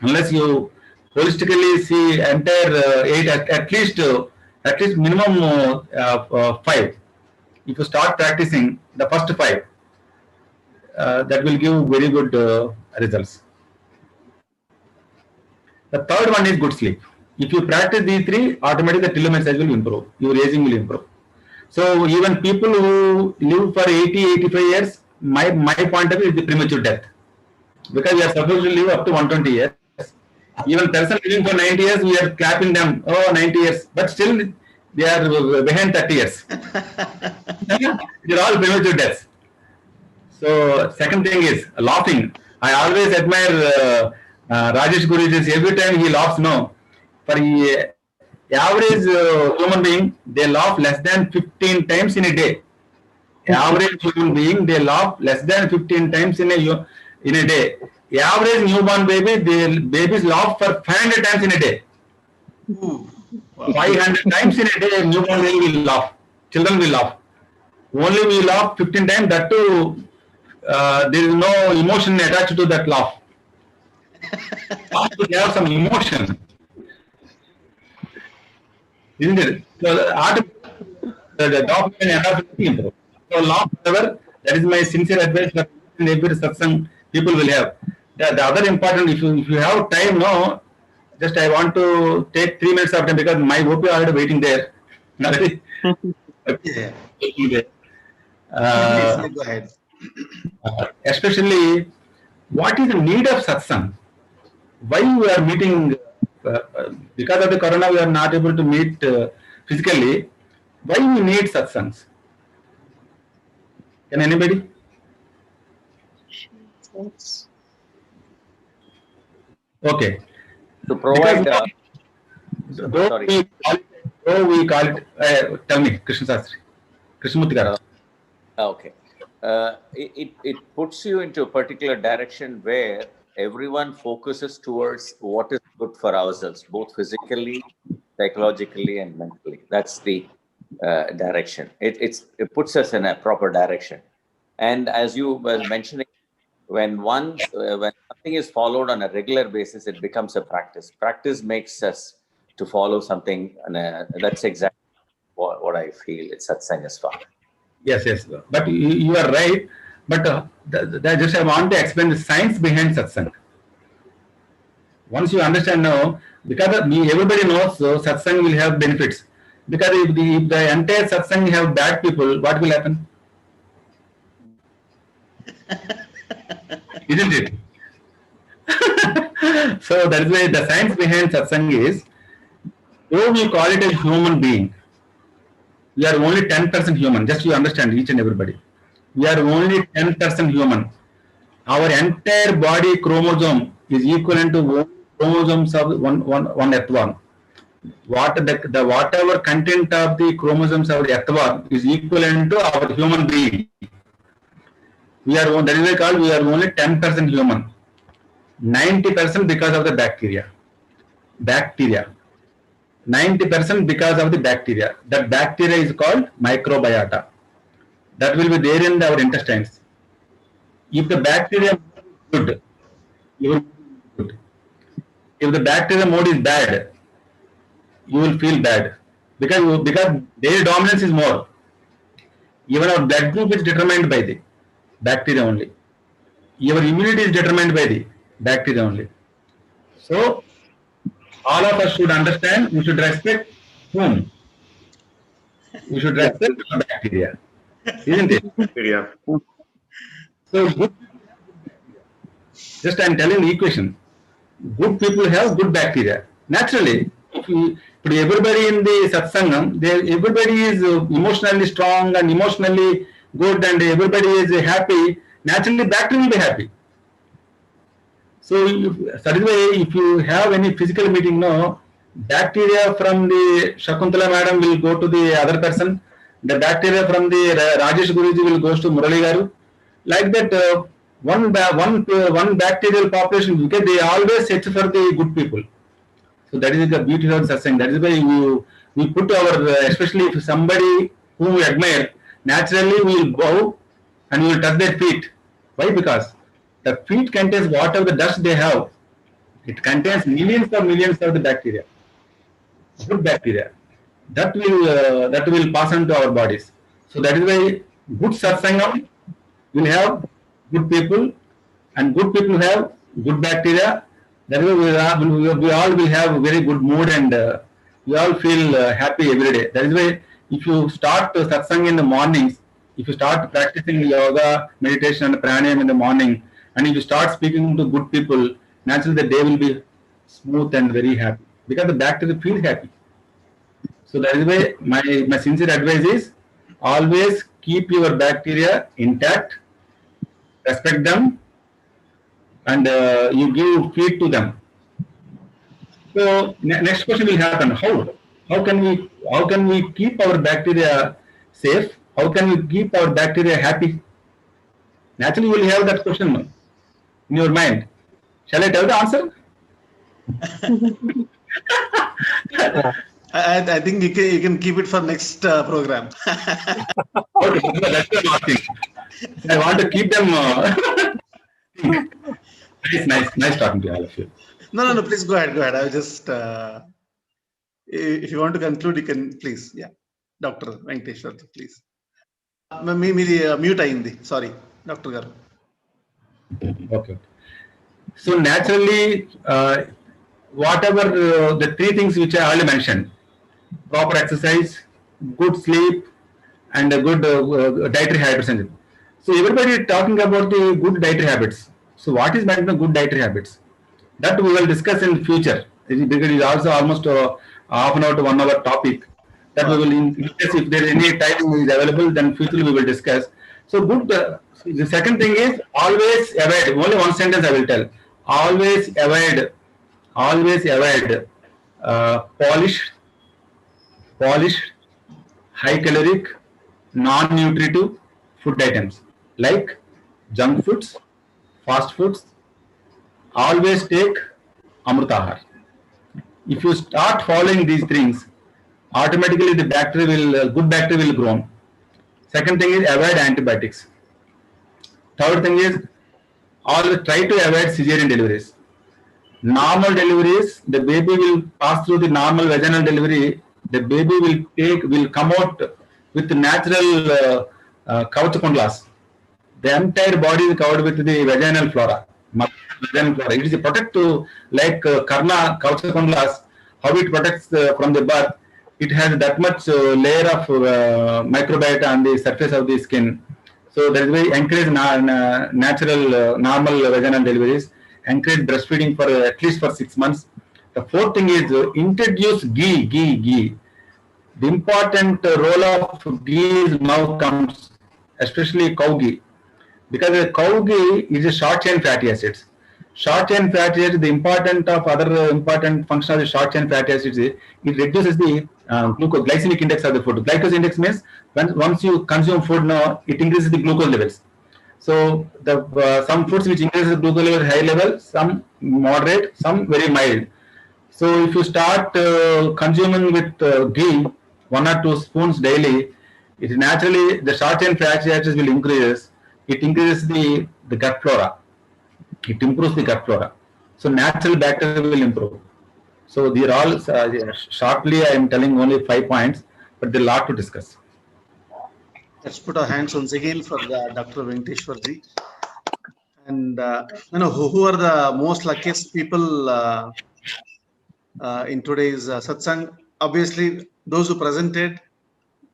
unless you holistically see entire 8, at least minimum 5. If you start practicing the first 5, that will give very good results. The third one is good sleep. If you practice these 3, automatically the telomere size will improve. Your aging will improve. So even people who live for 80, 85 years, my point of view is the premature death. Because we are supposed to live up to 120 years. Even person living for 90 years, we are clapping them, oh, 90 years. But still, they are behind 30 years. They are all premature deaths. So second thing is laughing. I always admire Rajesh Guruji. Every time he laughs, no. For average human being, they laugh less than 15 times in a day. Average human being, they laugh less than 15 times in a day. Average newborn babies laugh for 500 times in a day. Ooh, wow. 500 times in a day, newborn baby will laugh. Children will laugh. Only we laugh 15 times. That too, there is no emotion attached to that laugh. We have some emotion, isn't it? So the dopamine and endorphin improve. So laugh forever. That is my sincere advice that in every satsang people will have. The other important, if you have time, no, just I want to take 3 minutes of time because my OP already waiting there. Yeah. Go ahead. Especially, what is the need of satsang? Why we are meeting? Because of the corona, we are not able to meet physically. Why we need satsangs? Can anybody? Okay. To provide. Though we call it. Tell me, Krishna Sastri. Krishnamurthy Garu. Okay. It puts you into a particular direction where everyone focuses towards what is good for ourselves, both physically, psychologically, and mentally. That's the direction. It puts us in a proper direction. And as you were mentioning, when something is followed on a regular basis, it becomes a practice. Practice makes us to follow something, and that's exactly what I feel it's satsang is for. Yes. But you are right. But just I want to explain the science behind satsang. Once you understand now, because everybody knows satsang will have benefits. Because if the entire satsang have bad people, what will happen? Isn't it? So that is why the science behind satsang is, though we call it a human being, We are only 10% human. Just you understand, each and everybody. We are only 10% human. Our entire body chromosome is equivalent to one chromosomes of one earthworm. Whatever content of the chromosomes of the earthworm is equivalent to our human being. That is why called we are only 10% human. 90% because of the bacteria. 90% because of the bacteria. That bacteria is called microbiota. That will be there in our intestines. If the bacteria is good, you will feel good. If the bacteria mode is bad, you will feel bad because their dominance is more. Even our blood group is determined by the bacteria only. Your immunity is determined by the bacteria only. So all of us should understand. We should respect whom? We should respect the bacteria, isn't it? Yeah. So good. Just I am telling the equation. Good people have good bacteria. Naturally, if everybody in the satsangam, everybody is emotionally strong and emotionally good and everybody is happy, naturally bacteria will be happy. So that is why if you have any physical meeting now, bacteria from the Shakuntala madam will go to the other person, the bacteria from the Rajesh Guruji will go to Murali Garu. Like that, one bacterial population, because they always search for the good people. So that is the beauty of satsang. That is why we put our, especially if somebody whom we admire, naturally we will bow and we will touch their feet. Why? Because the feet contains whatever the dust they have. It contains millions of the bacteria, good bacteria. That will pass on to our bodies. So that is why good satsangam will have good people, and good people have good bacteria. That is why we all will have very good mood and we all feel happy every day. That is why if you start satsang in the mornings, if you start practicing yoga, meditation and pranayama in the morning, and if you start speaking to good people, naturally the day will be smooth and very happy because the bacteria feel happy. So that is why my sincere advice is always keep your bacteria intact, respect them, and you give feed to them. So next question will happen: how can we keep our bacteria safe? How can we keep our bacteria happy? Naturally, you will have that question in your mind. Shall I tell the answer? I think you can keep it for next program. Okay, that's the last thing. I want to keep them. It's nice talking to all of you. No. Please go ahead. I was just if you want to conclude, you can please. Yeah, Dr. Venkateshwar, please. మీది mute అయింది. Sorry, Dr. Garu. Okay. So naturally, whatever the three things which I already mentioned: proper exercise, good sleep, and a good dietary habits. So everybody is talking about the good dietary habits. So what is meant by good dietary habits? That we will discuss in the future. Because it is also almost half an hour to 1 hour topic. That we will, in case if there is any time is available, then future we will discuss. So good. The second thing is always avoid. Only one sentence I will tell. Always avoid polished, high caloric, non-nutritive food items like junk foods, fast foods. Always take amrutahar. If you start following these things, automatically the good bacteria will grow. Second thing is avoid antibiotics. Third thing is always try to avoid cesarean deliveries. Normal deliveries, the baby will pass through the normal vaginal delivery. The baby will come out with natural kavachakundlas. The entire body is covered with the vaginal flora. It is a protective like karna kavachakundlas. How it protects from the birth. It has that much layer of microbiota on the surface of the skin. So that is why encourage natural normal vaginal deliveries. Encourage breastfeeding for at least for 6 months. The fourth thing is introduce ghee. The important role of ghee now comes, especially cow ghee, because the cow ghee is a short chain fatty acids. Short chain fatty acids, the important of other important function of the short chain fatty acids is it reduces the glycemic index of the food. Glycemic index means once you consume food now, it increases the glucose levels. So the some foods which increases the glucose level high level, some moderate, some very mild. So if you start consuming with ghee, 1 or 2 spoons daily, it naturally the short chain fatty acids will increase. It increases the gut flora. It improves the gut flora. So natural bacteria will improve. So these are all shortly. I am telling only 5 points, but there are a lot to discuss. Let's put our hands once again for Dr. Venkateshwarji. And who are the most luckiest people in today's satsang? Obviously, those who presented,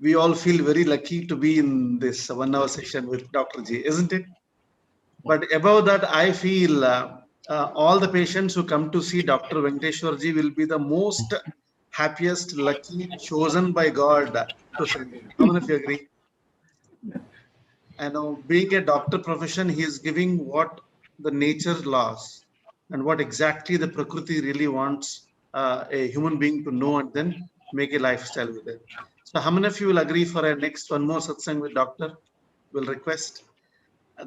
we all feel very lucky to be in this 1 hour session with Dr. G, isn't it? But above that, I feel all the patients who come to see Dr. Venkateshwarji will be the most happiest, lucky, chosen by God to send him. How many of you agree? And being a doctor profession, he is giving what the nature laws and what exactly the Prakriti really wants a human being to know and then make a lifestyle with it. So how many of you will agree for a next one more satsang with doctor? Will request.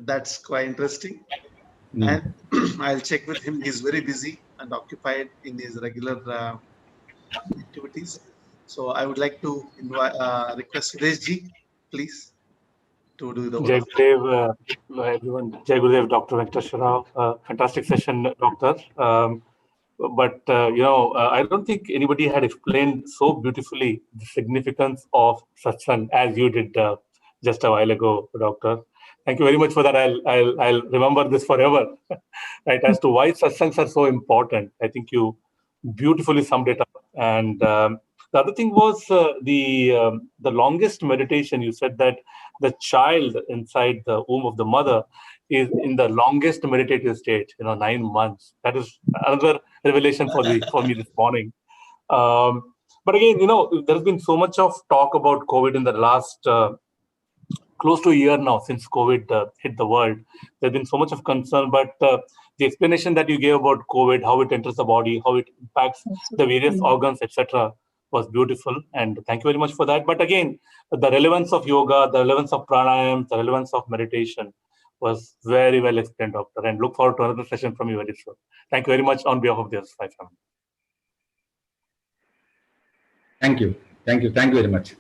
That's quite interesting. And I'll check with him. He's very busy and occupied in his regular activities. So I would like to invite, request Suresh ji, please, to do the Jai work. Gurudev, everyone. Jai Gurudev, Dr. Venkateshwar Rao. Fantastic session, Doctor. I don't think anybody had explained so beautifully the significance of satsang as you did just a while ago, Doctor. Thank you very much for that. I'll remember this forever. Right, as to why satsangs are so important. I think you beautifully summed it up. And the other thing was the longest meditation. You said that the child inside the womb of the mother is in the longest meditative state, 9 months. That is another revelation for me this morning. But again, there's been so much of talk about COVID in the last close to a year now since COVID hit the world. There's been so much of concern, but the explanation that you gave about COVID, how it enters the body, how it impacts the various organs, etc., was beautiful. And thank you very much for that. But again, the relevance of yoga, the relevance of pranayam, the relevance of meditation was very well explained, Doctor. And look forward to another session from you very soon. Thank you very much on behalf of the SFI family. Thank you. Thank you. Thank you very much.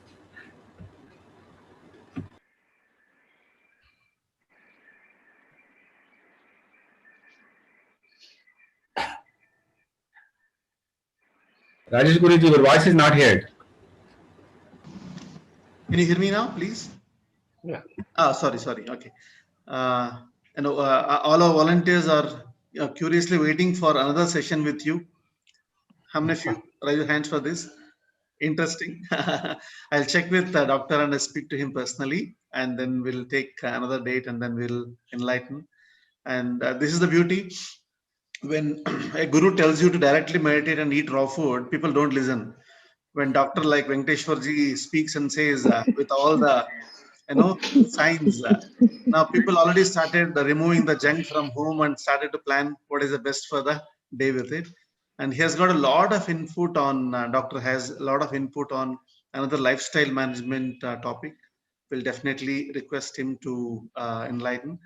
Rajesh Guruji, your voice is not heard. Can you hear me now, please? Yeah. Sorry. Okay. All our volunteers are curiously waiting for another session with you. How many of you raise your hands for this? Interesting. I'll check with the doctor and I'll speak to him personally, and then we'll take another date and then we'll enlighten. And this is the beauty. When a guru tells you to directly meditate and eat raw food, people don't listen. When doctor like Venkateshwarji speaks and says with all the signs, now people already started removing the junk from home and started to plan what is the best for the day with it. And he has got a lot of input on, doctor has a lot of input on another lifestyle management topic. We'll definitely request him to enlighten.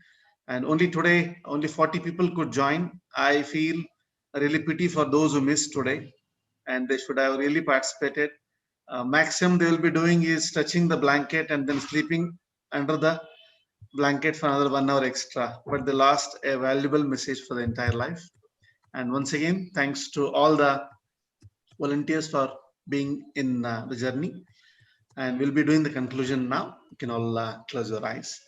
And only today, only 40 people could join. I feel really pity for those who missed today, and they should have really participated. Maximum they will be doing is touching the blanket and then sleeping under the blanket for another 1 hour extra. But they lost a valuable message for the entire life. And once again, thanks to all the volunteers for being in the journey. And we'll be doing the conclusion now. You can all close your eyes.